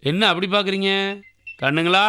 என்ன அப்படி பார்க்குறீங்க? கண்ணுங்களா?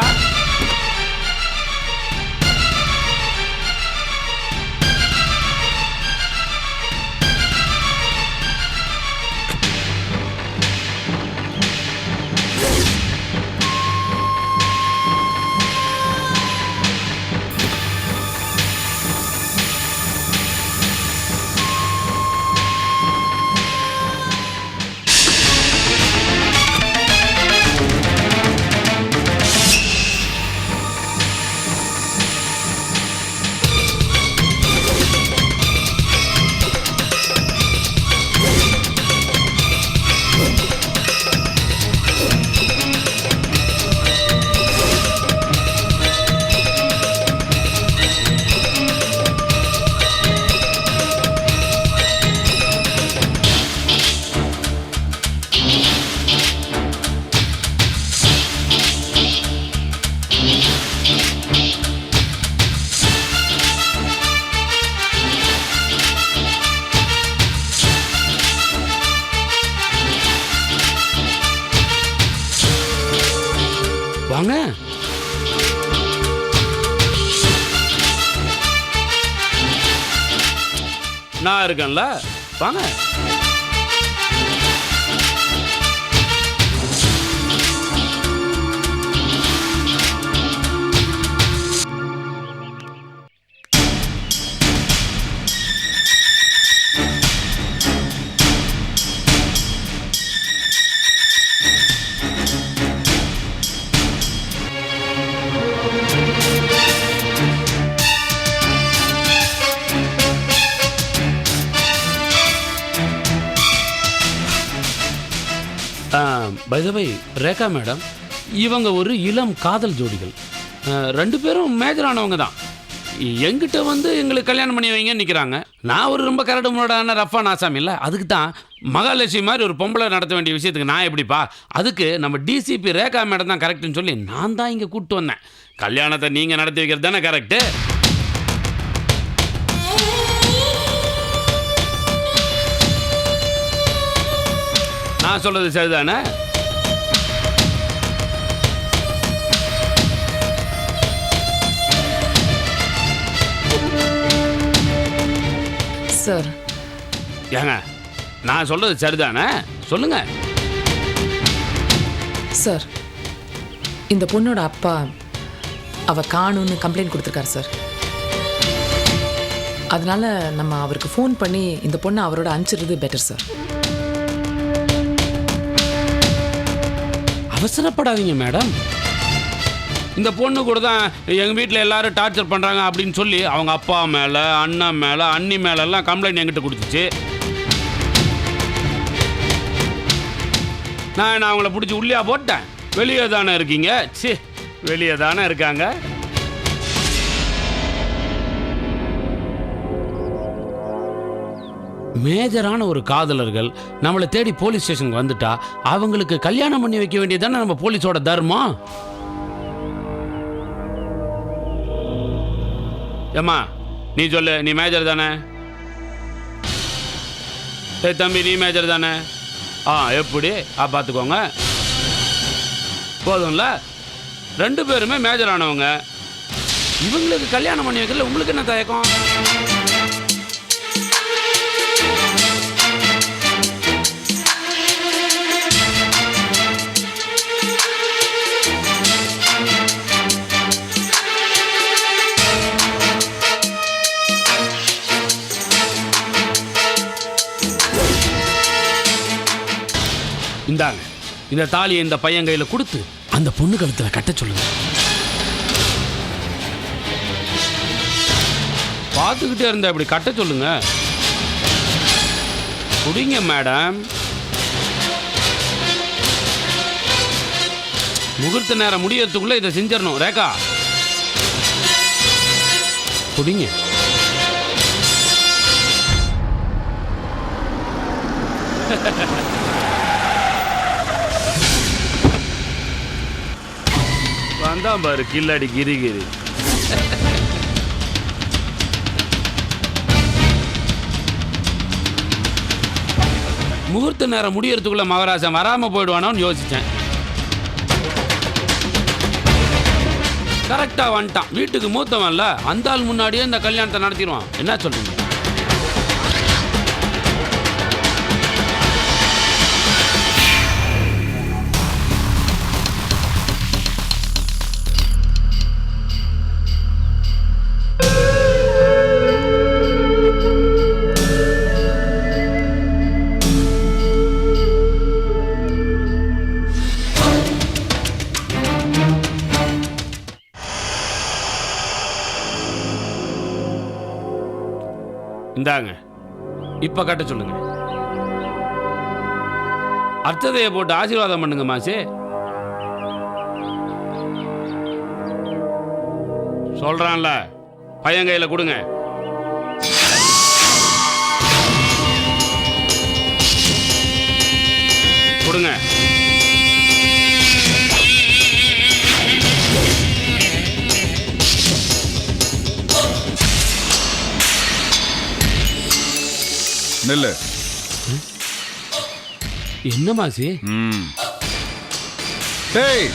வாங்க. நான் இருக்கேன்ல, வாங்க. By the way, Rekha madam, இவங்க ஒரு இளம் காதல் ஜோடிகள். 2 பேரும் மேஜர் ஆனவங்க தான். எங்கிட்ட வந்து எங்களுக்கு கல்யாணம் பண்ணி வைங்கன்னு நிற்கிறாங்க. நான் ஒரு ரொம்ப கரடு முரடான ரஃபான ஆசாமி இல்லை. அதுக்கு தான் மகாலட்சுமி மாதிரி ஒரு பொம்பளை நடத்த வேண்டிய விஷயத்துக்கு நான் எப்படிப்பா? அதுக்கு நம்ம டிசிபி ரேகா மேடம் தான் கரெக்டுன்னு சொல்லி நான் தான் இங்கே கூப்பிட்டு வந்தேன். கல்யாணத்தை நீங்கள் நடத்தி வைக்கிறது தானே கரெக்டு? நான் சொல்றது சரிதானே? சார், ஏங்க, நான் சொல்றது சரிதானே? சொல்லுங்க சார். இந்த பொண்ணோட அப்பா அவ காணும்னு கம்ப்ளைண்ட் கொடுத்துருக்காரு சார். அதனால நம்ம அவருக்கு ஃபோன் பண்ணி இந்த பொண்ணை அவரோட அனுப்பிச்சிடுறது பெட்டர் சார். அவசரப்படாதீங்க மேடம். இந்த பொண்ணு கூட தான் எங்கள் வீட்டில் எல்லாரும் டார்ச்சர் பண்ணுறாங்க அப்படின்னு சொல்லி அவங்க அப்பா மேலே, அண்ணன் மேலே, அண்ணி மேலெல்லாம் கம்ப்ளைண்ட் என்கிட்ட கொடுத்துச்சு. நான் அவங்கள பிடிச்சி உள்ளியா போட்டேன். வெளியே தானே இருக்கீங்க? சி, வெளியே தானே இருக்காங்க. மேஜரான ஒரு காதலர்கள் நம்மளை தேடி போலீஸ் ஸ்டேஷனுக்கு வந்துட்டா அவங்களுக்கு கல்யாணம் பண்ணி வைக்க வேண்டியதானே நம்ம போலீஸோட தர்மம். ஏம்மா, நீ சொல்லு, நீ மேஜர் தானே? தம்பி, நீ மேஜர் தானே? எப்படி பார்த்துக்கோங்க. போதும்ல, 2 பேருமே மேஜர் ஆனவங்க. இவங்களுக்கு கல்யாணம் பண்ணி வைக்கல, உங்களுக்கு என்ன தயக்கம்? இந்தாங்க, இந்த தாலியை இந்த பையன் கையில கொடுத்து அந்த பொண்ணு கழுத்துல கட்ட சொல்லுங்க. பார்த்துக்கிட்டே இருந்த அப்படி கட்ட சொல்லுங்க. குடிங்க மேடம். முகூர்த்த நேரம் முடியறதுக்குள்ள இதை செஞ்சிடணும். ரேகா, குடிங்க. வந்தான் பாரு கில்லாடி கிரிகிரி. முகூர்த்த நேரம் முடியறதுக்குள்ள மகாராஜன் வராம போயிடுவானோன்னு யோசிச்சேன். கரெக்டாக வந்துட்டான். வீட்டுக்கு மூத்தவன்ல, அந்த ஆள் முன்னாடியே இந்த கல்யாணத்தை நடத்திடுவான். என்ன சொல்றீங்க? இந்தாங்க, இப்ப கட்ட சொல்லுங்க. அர்ச்சதையை போட்டு ஆசீர்வாதம் பண்ணுங்க மாசி. சொல்றான்ல, பையன் கையில கொடுங்க. கொடுங்க. நெல்லு. என்ன மாசி? டேய்,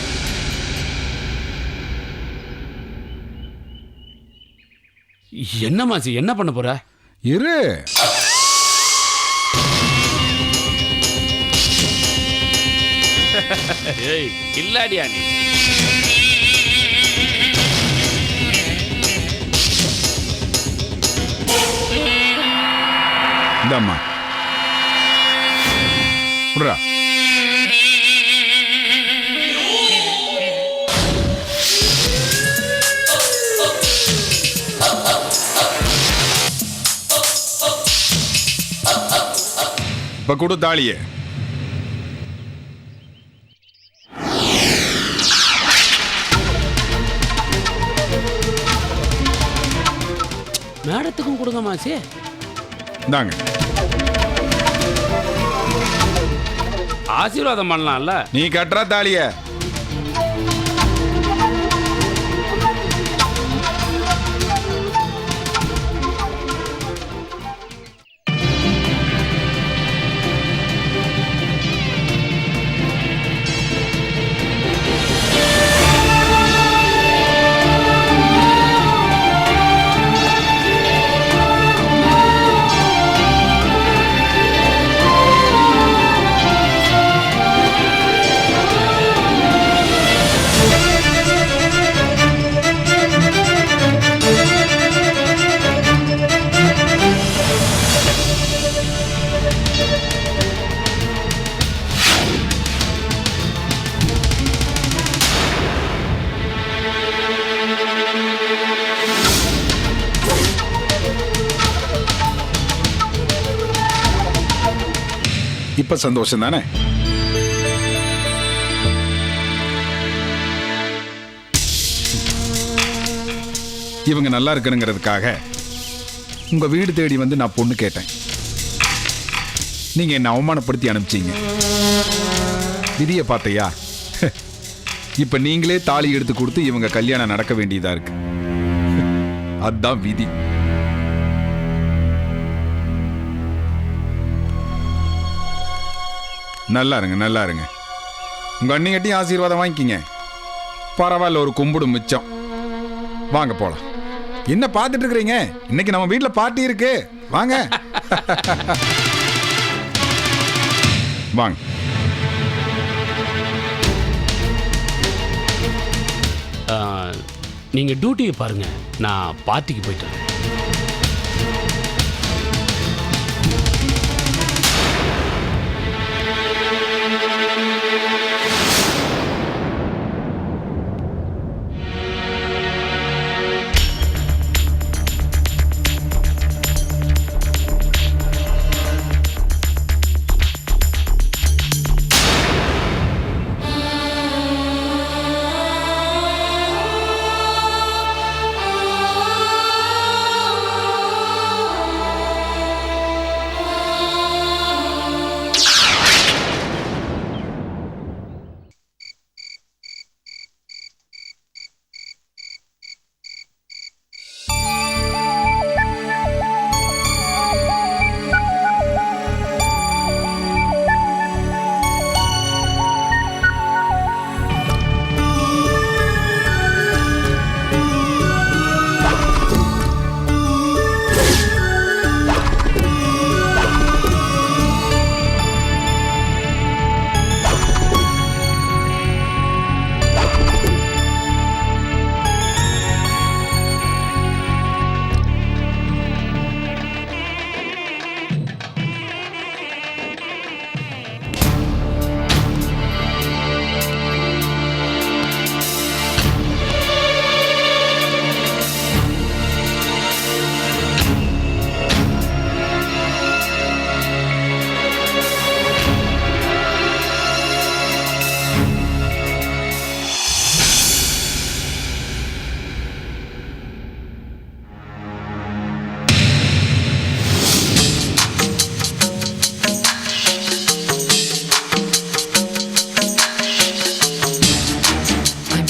என்ன மாசி, என்ன பண்ண போற? இரு. ஏய், கில்லாடியா நீ? இந்தம்மா விடுறா. இப்ப கொடு தாலியே. மேடத்துக்கும் கொடுங்க மாசி. இந்தாங்க. ஆசீர்வாதம் பண்ணலாம்ல. நீ கட்டுற தாலிய. இப்ப சந்தோஷம் தானே? இவங்க நல்லா இருக்கணுங்கிறதுக்காக உங்க வீடு தேடி வந்து நான் பொண்ணு கேட்டேன். நீங்க என்ன அவமானப்படுத்தி அனுப்பிச்சீங்க. விதியை பார்த்தையா? இப்ப நீங்களே தாலி எடுத்து கொடுத்து இவங்க கல்யாணம் நடக்க வேண்டியதா இருக்கு. அதுதான் விதி. நல்லா இருங்க, நல்லா இருங்க. உங்க அண்ணிகிட்டையும் ஆசீர்வாதம் வாங்கிக்கிங்க. பரவாயில்ல, ஒரு கும்பிடு மிச்சம். வாங்க போலாம். என்ன பார்த்துட்டு இருக்கிறீங்க? இன்னைக்கு நம்ம வீட்டில் பார்ட்டி இருக்கு. வாங்க வாங்க. நீங்க டியூட்டியை பாருங்க, நான் பார்ட்டிக்கு போயிட்டு வரேன்.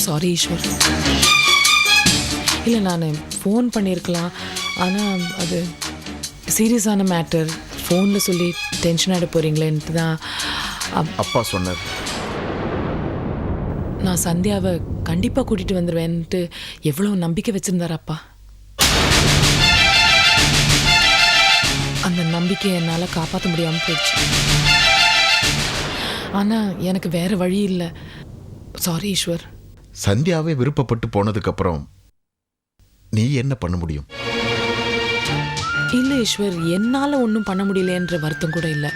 சாரி ஈஸ்வர். இல்லை, நான் ஃபோன் பண்ணியிருக்கலாம், ஆனால் அது சீரியஸான மேட்டர். ஃபோனில் சொல்லி டென்ஷன் ஆகிட போகிறீங்களேன்ட்டு தான் அப்பா சொன்னார். நான் சந்தியாவை கண்டிப்பாக கூட்டிகிட்டு வந்துடுவேன்ட்டு எவ்வளோ நம்பிக்கை வச்சுருந்தார் அப்பா. அந்த நம்பிக்கையை என்னால் காப்பாற்ற முடியாமல் போயிடுச்சு. ஆனால் எனக்கு வேறு வழி இல்லை. சாரி ஈஸ்வர். சந்தியாவே விருப்பப்பட்டு போனதுக்கப்புறம் நீ என்ன பண்ண முடியும்? இல்லை ஈஸ்வர், என்னால் ஒன்றும் பண்ண முடியலன்ற வருத்தம் கூட இல்லை.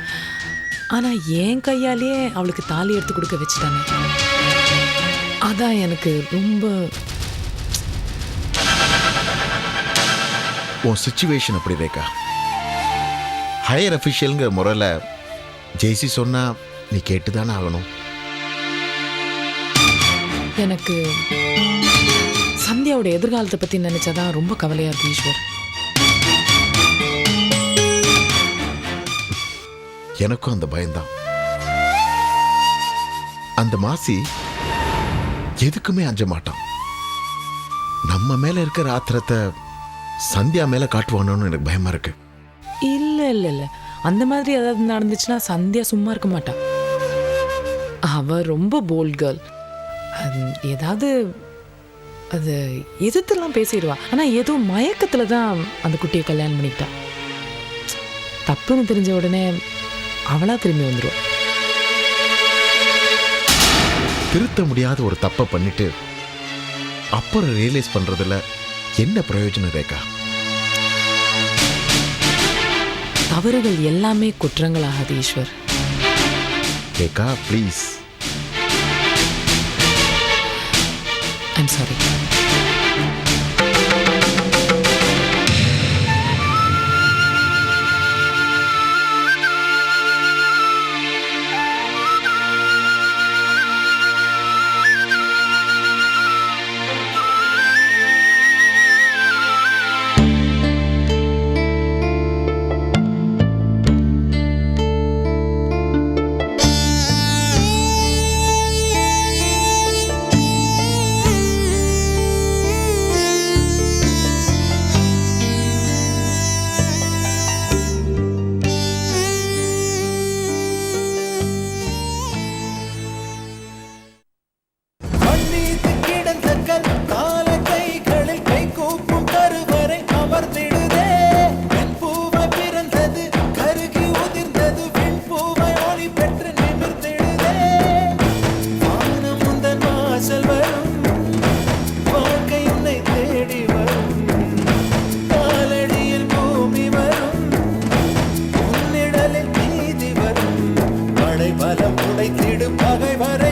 ஆனால் என் கையாலேயே அவளுக்கு தாலி எடுத்து கொடுக்க வச்சுட்டாங்க. அதான் எனக்கு ரொம்ப. உன் சிச்சுவேஷன் அப்படி ரேகா. ஹையர் அஃபிஷியலுங்கிற முறையில் ஜெய்சி சொன்னா நீ கேட்டுதானே ஆகணும். எனக்கு சந்தியாவோட எதிர்காலத்தை பற்றி நினச்சாதான் ரொம்ப கவலையாக இருக்கு ஈஸ்வர். எனக்கும் அந்த பயம்தான். அந்த மாசி எதுக்குமே அஞ்ச மாட்டான். நம்ம மேல இருக்கிற ஆத்திரத்தை சந்தியா மேல காட்டுவானோன்னு எனக்கு பயமா இருக்கு. இல்லை இல்லை இல்லை, அந்த மாதிரி ஏதாவது நடந்துச்சுன்னா சந்தியா சும்மா இருக்க மாட்டா. அவ ரொம்ப போல்ட் கேர்ள். ஏதாவது அது எதிர்த்துலாம் பேசிடுவா. ஆனால் ஏதோ மயக்கத்தில் தான் அந்த குட்டியை கல்யாணம் பண்ணிக்கிட்டா. தப்புன்னு தெரிஞ்ச உடனே அவளா திரும்பி வந்துடுவா. திருத்த முடியாத ஒரு தப்பை பண்ணிட்டு அப்புறம் ரியலைஸ் பண்றதுல என்ன பிரயோஜனம் ரேகா? தவறுகள் எல்லாமே குற்றங்களாகாது Eshwar. Rekha please. I'm sorry. பலம் உடைத்திடும் பகை வரை